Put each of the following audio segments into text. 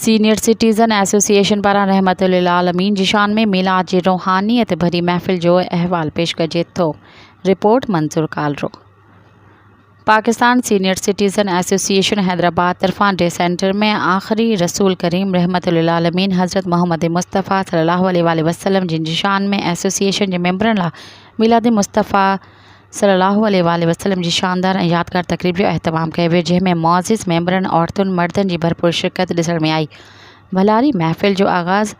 Senior citizen association पारां रहमतुल्लिल आलमीन जी शान में मिलाद जी रूहानियत भरी महफ़िल जो अहवाल पेश कजे थो। रिपोर्ट मंसूर कालरो। Pakistan senior citizen association Hyderabad तरफ़ां डे सेंटर में आखिरी रसूल करीम रहमतुल्लिल आलमीन हज़रत मोहम्मद मुस्तफ़ा सल्लल्लाहु अलैहि वसल्लम जिन जी शान में एसोसिएशन जे मेंबरनि ला मिलाद मुस्तफ़ा सल्लल्लाहु अलैहि वसल्लम जी शानदार ऐं यादगार तकरीब जो अहतमाम कयो वियो, जंहिंमें मुअज़्ज़िज़ मेंबरनि औरतुनि मर्दनि जी भरपूर शिरकत ॾिसण में आई। भलारी महफ़िल जो आगाज़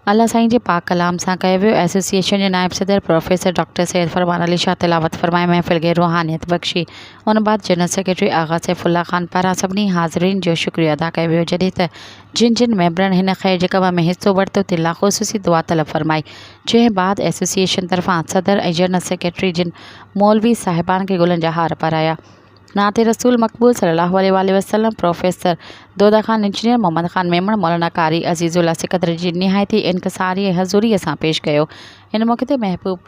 अल्लाह साईं जे पाक कलाम सां कयो वियो। एसोसिएशन जे नायब सदर प्रोफेसर डॉक्टर सैयद फरमान अली शाह तिलावत फरमाए महफ़िल खे रूहानियत बख़्शी। उन बाद जनरल सेक्रेटरी आगा सैफुल्लाह ख़ान पारां सभिनी हाज़रीन जो शुक्रिया अदा कयो वियो, जॾहिं त जिन जिन मेंबरनि हिन ख़ैर जे कम में हिस्सो वरितो तिला ख़ुसूसी दुआ तलब फरमाई। जंहिं बाद एसोसिएशन तरफ़ां सदर ऐं जनरल सेक्रेटरी जिन मौलवी साहिबान खे गुलनि जा हार पाराया। नाते रसूल मक़बूल सल्लल्लाहु अलैहि वसल्लम प्रोफेसर दोदा ख़ान इंजीनियर मोहम्मद ख़ान मेमण मौलाना कारी अज़ीज़ुल्लाह सिकंदर जी निहायती इनकसारी ऐं हज़ूरीअ सां पेश कयो। हिन मौक़े ते महबूब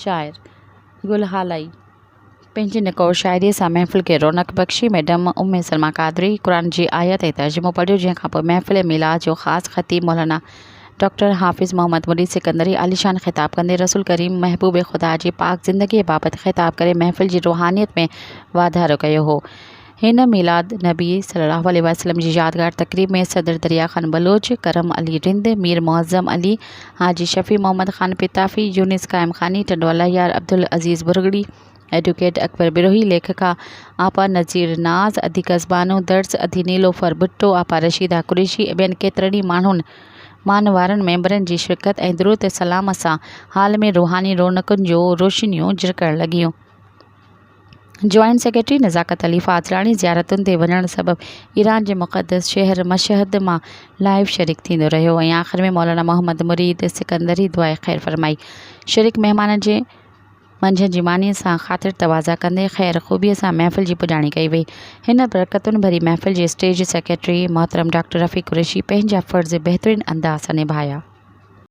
शाइर गुल हालाई पंहिंजी निकोड़ शाइरीअ सां महफ़िल खे रौनक बख़्शी। मैडम उम्मे सलमा कादरी क़ुरान जी आयत ऐं तर्जुमो पढ़ियो, जंहिंखां पोइ महफ़िल मिलाद जो ख़ासि ख़तीब मौलाना डॉक्टर हाफ़िज़ मोहम्मद मुरीद सिकंदरी आलीशान ख़िताब कंदे रसूल करीम महबूब खुदा जी पाक ज़िंदगीअ बाबति ख़िताब करे महफ़िल जी रूहानियत में वाधारो कयो हो। हिन मिलाद नबी सल्लल्लाहु अलैहि वसल्लम जी यादगार तकरीब में सदर दरिया ख़ान बलोच, करम अली रिंद, मीर मुअज़्ज़म अली, हाजी शफ़ी मोहम्मद ख़ान पिताफ़ी, यूनिस कायम ख़ानी, टंडवाला यार अब्दुल अज़ीज़ बुरगड़ी, एडवोकेट अकबर बिरोही, लेखिका आपा नज़ीर नाज़, अधी कस्बानो दर्स, अधी नीलोफर भुट्टो, आपा रशीदा कुरैशी ऐं ॿियनि केतिरनि माण्हुनि मानवारनि मेंबरनि जी शिरकत ऐं दुरूद सलाम सां हाल में रूहानी रौनकुनि जो रोशनियूं झिरकण लॻियूं। जॉइंट सेक्रेटरी नज़ाकत अली फाज़लाणी ज़ियारतुनि ते वञण सबबि ईरान जे मुक़दस शहर मशहद मां लाइव शरीक थींदो रहियो ऐं आख़िर में मौलाना मोहम्मद मुरीद सिकंदरी दुआए ख़ैर फरमाई। शरीक महिमाननि जे मंझंदि जी मानीअ सां ख़ातिर तवाज़ा कंदे ख़ैर ख़ूबीअ सां महफ़िल जी पुॼाणी कई वई। हिन बरकतुनि भरी महफ़िल जे स्टेज सेक्रेटरी मोहतरम डॉक्टर रफ़ीक कुरैशी पंहिंजा फ़र्ज़ बहितरीन अंदाज़ सां निभाया।